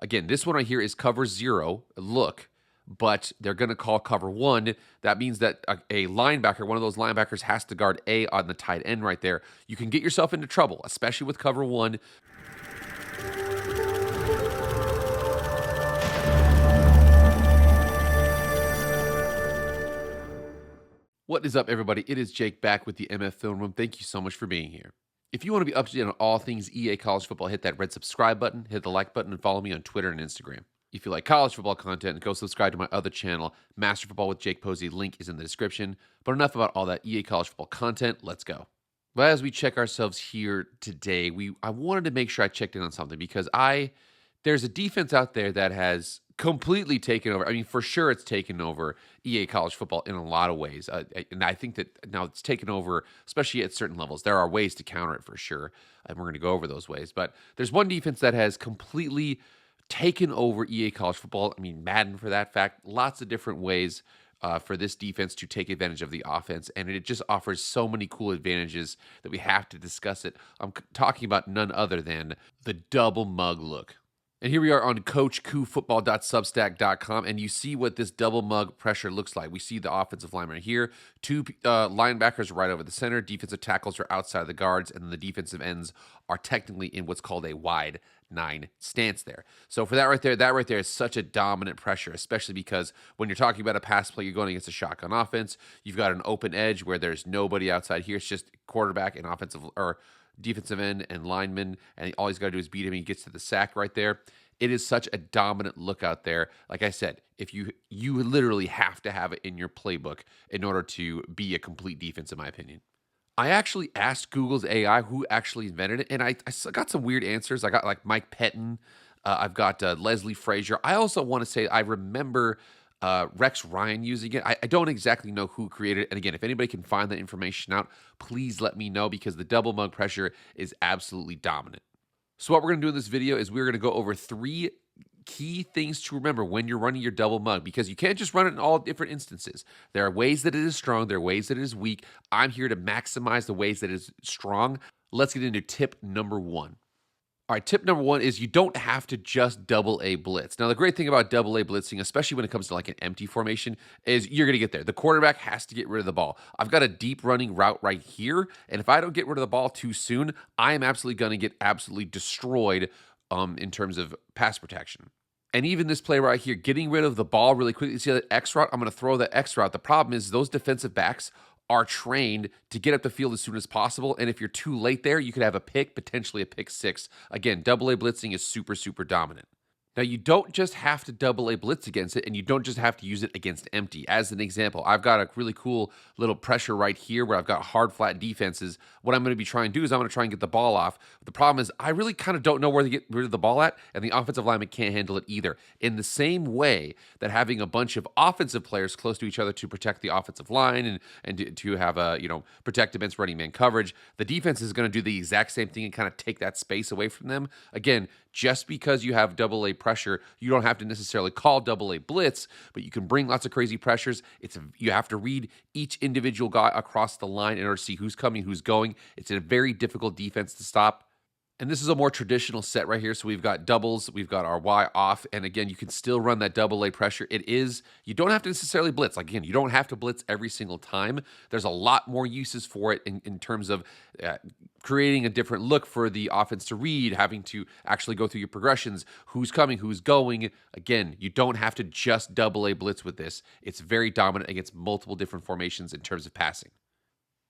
Again, this one right here is cover 0, look, but they're going to call cover 1. That means that a linebacker, one of those linebackers, has to guard A on the tight end right there. You can get yourself into trouble, especially with cover 1. What is up, everybody? It is Jake back with the MF Film Room. Thank you so much for being here. If you want to be up to date on all things EA College Football, hit that red subscribe button, hit the like button, and follow me on Twitter and Instagram. If you like college football content, go subscribe to my other channel, Master Football with Jake Posey. Link is in the description. But enough about all that EA College Football content. Let's go. But as we check ourselves here today, I wanted to make sure I checked in on something because there's a defense out there that has completely taken over. I mean, for sure it's taken over EA College Football in a lot of ways. And I think that now it's taken over, especially at certain levels. There are ways to counter it for sure, and we're going to go over those ways. But there's one defense that has completely taken over EA College Football. I mean, Madden for that fact. Lots of different ways for this defense to take advantage of the offense, and it just offers so many cool advantages that we have to discuss it. I'm talking about none other than the double mug look. And here we are on CoachCooffootball.substack.com, and you see what this double mug pressure looks like. We see the offensive lineman here, two linebackers right over the center, defensive tackles are outside of the guards, and then the defensive ends are technically in what's called a wide 9 stance there. So for that right there is such a dominant pressure, especially because when you're talking about a pass play, you're going against a shotgun offense. You've got an open edge where there's nobody outside here. It's just quarterback and defensive end and lineman, and all he's got to do is beat him. He gets to the sack right there. It is such a dominant look out there. Like I said, if you literally have to have it in your playbook in order to be a complete defense, in my opinion. I actually asked Google's AI who actually invented it, and I got some weird answers. I got like Mike Pettin. I've got Leslie Frazier. I also want to say I remember Rex Ryan using it. I don't exactly know who created it. And again, if anybody can find that information out, please let me know because the double mug pressure is absolutely dominant. So what we're going to do in this video is we're going to go over 3 key things to remember when you're running your double mug, because you can't just run it in all different instances. There are ways that it is strong. There are ways that it is weak. I'm here to maximize the ways that it is strong. Let's get into tip number 1. All right, tip number 1 is you don't have to just double A blitz. Now, the great thing about double A blitzing, especially when it comes to like an empty formation, is you're going to get there. The quarterback has to get rid of the ball. I've got a deep running route right here, and if I don't get rid of the ball too soon, I am absolutely going to get absolutely destroyed in terms of pass protection. And even this play right here, getting rid of the ball really quickly. See that X route? I'm going to throw that X route. The problem is those defensive backs are trained to get up the field as soon as possible. And if you're too late there, you could have a pick, potentially a pick 6. Again, double A blitzing is super, super dominant. Now, you don't just have to double A blitz against it, and you don't just have to use it against empty. As an example, I've got a really cool little pressure right here where I've got hard, flat defenses. What I'm going to be trying to do is I'm going to try and get the ball off. The problem is I really kind of don't know where to get rid of the ball at, and the offensive lineman can't handle it either. In the same way that having a bunch of offensive players close to each other to protect the offensive line and to have protect against running man coverage, the defense is going to do the exact same thing and kind of take that space away from them. Again, just because you have double A pressure, you don't have to necessarily call double A blitz, but you can bring lots of crazy pressures. You have to read each individual guy across the line in order to see who's coming, who's going. It's a very difficult defense to stop. And this is a more traditional set right here. So we've got doubles, we've got our Y off, and again, you can still run that double A pressure. You don't have to necessarily blitz. Like, again, you don't have to blitz every single time. There's a lot more uses for it in terms of creating a different look for the offense to read, having to actually go through your progressions, who's coming, who's going. Again, you don't have to just double A blitz with this. It's very dominant against multiple different formations in terms of passing.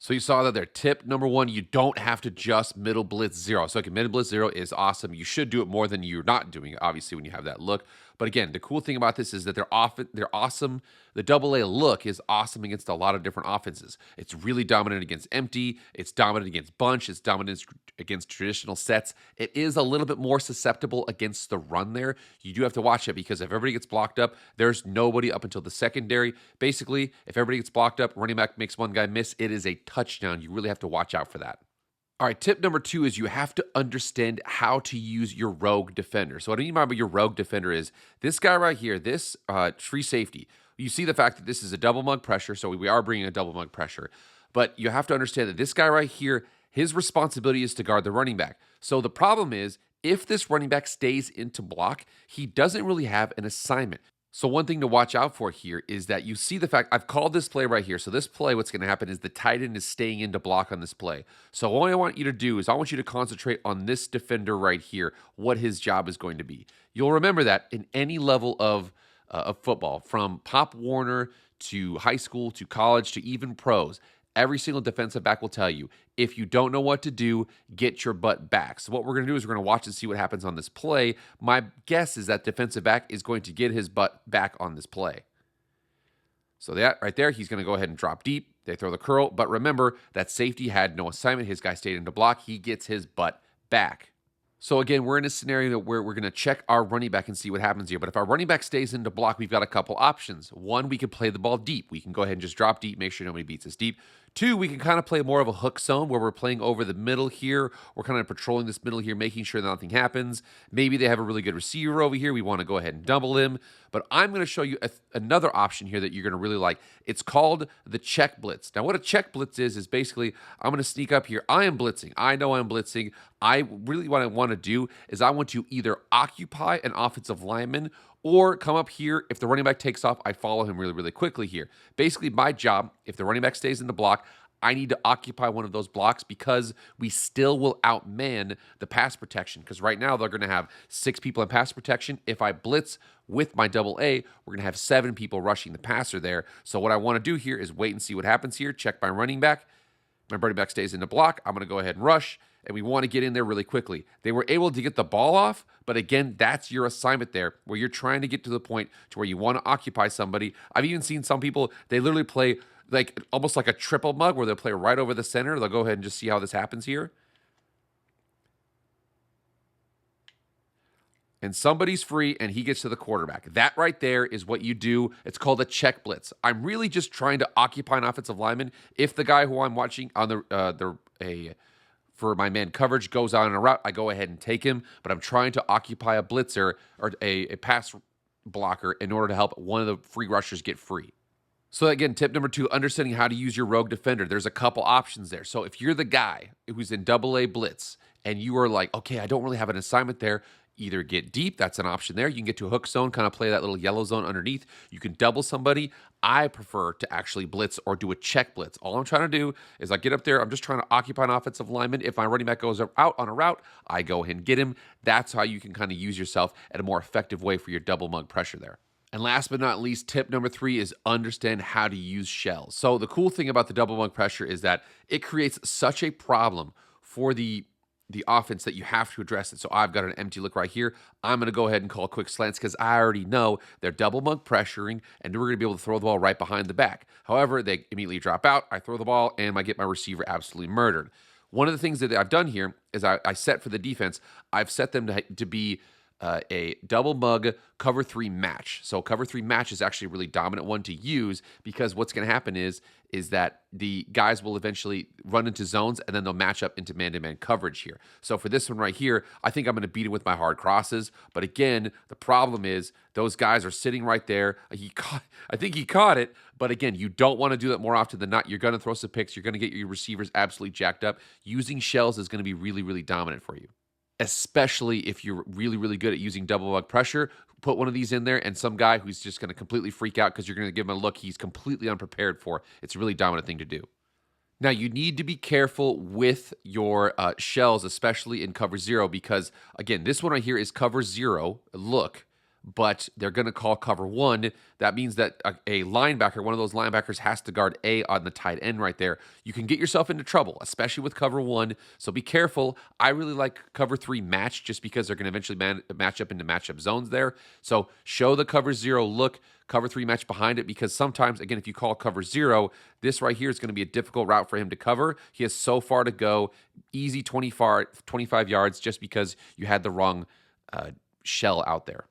So you saw that there. Tip number 1, you don't have to just middle blitz 0. So middle blitz 0 is awesome. You should do it more than you're not doing, obviously, when you have that look. But again, the cool thing about this is that they're awesome. The double A look is awesome against a lot of different offenses. It's really dominant against empty. It's dominant against bunch. It's dominant against traditional sets. It is a little bit more susceptible against the run there. You do have to watch it because if everybody gets blocked up, there's nobody up until the secondary. Basically, if everybody gets blocked up, running back makes one guy miss, it is a touchdown. You really have to watch out for that. All right, tip number 2 is you have to understand how to use your rogue defender. So what I mean by your rogue defender is this guy right here, this free safety. You see the fact that this is a double mug pressure, so we are bringing a double mug pressure. But you have to understand that this guy right here, his responsibility is to guard the running back. So the problem is if this running back stays into block, he doesn't really have an assignment. So one thing to watch out for here is that you see the fact, I've called this play right here. So this play, what's going to happen is the tight end is staying into block on this play. So all I want you to do is I want you to concentrate on this defender right here, what his job is going to be. You'll remember that in any level of football, from Pop Warner to high school to college to even pros, every single defensive back will tell you, if you don't know what to do, get your butt back. So what we're going to do is we're going to watch and see what happens on this play. My guess is that defensive back is going to get his butt back on this play. So that right there, he's going to go ahead and drop deep. They throw the curl. But remember, that safety had no assignment. His guy stayed into block. He gets his butt back. So again, we're in a scenario where we're going to check our running back and see what happens here. But if our running back stays into block, we've got a couple options. One, we can play the ball deep. We can go ahead and just drop deep, make sure nobody beats us deep. Two, we can kind of play more of a hook zone where we're playing over the middle here. We're kind of patrolling this middle here, making sure that nothing happens. Maybe they have a really good receiver over here. We want to go ahead and double him. But I'm going to show you another option here that you're going to really like. It's called the check blitz. Now, what a check blitz is basically I'm going to sneak up here. I am blitzing. I know I'm blitzing. What I want to do is I want to either occupy an offensive lineman or come up here. If the running back takes off, I follow him really, really quickly here. Basically, my job, if the running back stays in the block, I need to occupy one of those blocks because we still will outman the pass protection. Because right now, they're going to have 6 people in pass protection. If I blitz with my double A, we're going to have 7 people rushing the passer there. So what I want to do here is wait and see what happens here. Check my running back. My running back stays in the block. I'm going to go ahead and rush. And we want to get in there really quickly. They were able to get the ball off, but again, that's your assignment there, where you're trying to get to the point to where you want to occupy somebody. I've even seen some people, they literally play like almost like a triple mug where they'll play right over the center. They'll go ahead and just see how this happens here. And somebody's free and he gets to the quarterback. That right there is what you do. It's called a check blitz. I'm really just trying to occupy an offensive lineman. If the guy who I'm watching on for my man coverage goes on a route, I go ahead and take him, but I'm trying to occupy a blitzer or a pass blocker in order to help one of the free rushers get free. So again, tip number 2, understanding how to use your rogue defender. There's a couple options there. So if you're the guy who's in Double A Blitz and you are like, okay, I don't really have an assignment there, either get deep, that's an option there. You can get to a hook zone, kind of play that little yellow zone underneath. You can double somebody. I prefer to actually blitz or do a check blitz. All I'm trying to do is I get up there, I'm just trying to occupy an offensive lineman. If my running back goes out on a route, I go ahead and get him. That's how you can kind of use yourself at a more effective way for your double mug pressure there. And last but not least, tip number 3 is understand how to use shells. So the cool thing about the double mug pressure is that it creates such a problem for the offense that you have to address it. So I've got an empty look right here. I'm going to go ahead and call quick slants because I already know they're double mug pressuring and we're going to be able to throw the ball right behind the back. However, they immediately drop out. I throw the ball and I get my receiver absolutely murdered. One of the things that I've done here is I set for the defense, I've set them to be a double mug cover 3 match. So cover 3 match is actually a really dominant one to use because what's going to happen is that the guys will eventually run into zones and then they'll match up into man-to-man coverage here. So for this one right here, I think I'm going to beat him with my hard crosses. But again, the problem is those guys are sitting right there. I think he caught it. But again, you don't want to do that more often than not. You're going to throw some picks. You're going to get your receivers absolutely jacked up. Using shells is going to be really, really dominant for you. Especially if you're really, really good at using double mug pressure, put one of these in there and some guy who's just going to completely freak out because you're going to give him a look he's completely unprepared for. It's a really dominant thing to do. Now, you need to be careful with your shells, especially in cover 0, because, again, this one right here is cover 0, look, but they're going to call cover 1. That means that a linebacker, one of those linebackers, has to guard A on the tight end right there. You can get yourself into trouble, especially with cover 1, so be careful. I really like cover 3 match just because they're going to eventually match up into matchup zones there. So show the cover 0 look, cover 3 match behind it, because sometimes, again, if you call cover 0, this right here is going to be a difficult route for him to cover. He has so far to go, easy 25 yards just because you had the wrong shell out there.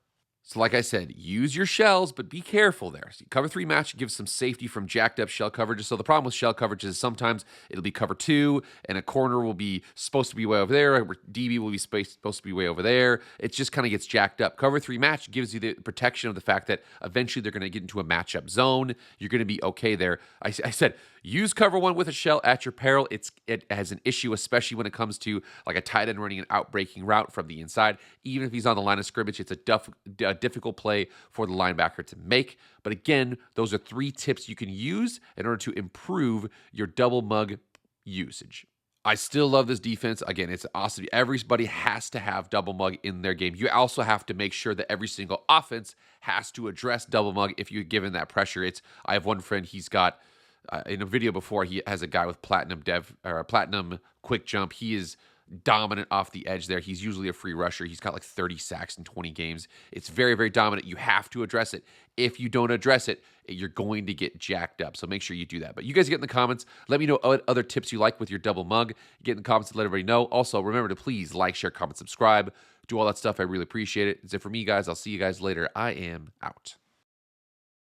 So like I said, use your shells, but be careful there. So cover 3 match gives some safety from jacked up shell coverages. So the problem with shell coverage is sometimes it'll be cover 2 and a corner will be supposed to be way over there. A DB will be supposed to be way over there. It just kind of gets jacked up. Cover 3 match gives you the protection of the fact that eventually they're going to get into a matchup zone. You're going to be okay there. I said, Use cover one with a shell at your peril. It has an issue, especially when it comes to like a tight end running an out-breaking route from the inside. Even if he's on the line of scrimmage, it's a difficult play for the linebacker to make. But again, those are 3 tips you can use in order to improve your double mug usage. I still love this defense. Again, it's awesome. Everybody has to have double mug in their game. You also have to make sure that every single offense has to address double mug if you're given that pressure. I have one friend, he's got in a video before, he has a guy with platinum quick jump. He is dominant off the edge there. He's usually a free rusher. He's got like 30 sacks in 20 games. It's very, very dominant. You have to address it. If you don't address it, you're going to get jacked up. So make sure you do that. But you guys get in the comments. Let me know what other tips you like with your double mug. Get in the comments and let everybody know. Also, remember to please like, share, comment, subscribe. Do all that stuff. I really appreciate it. That's it for me, guys. I'll see you guys later. I am out.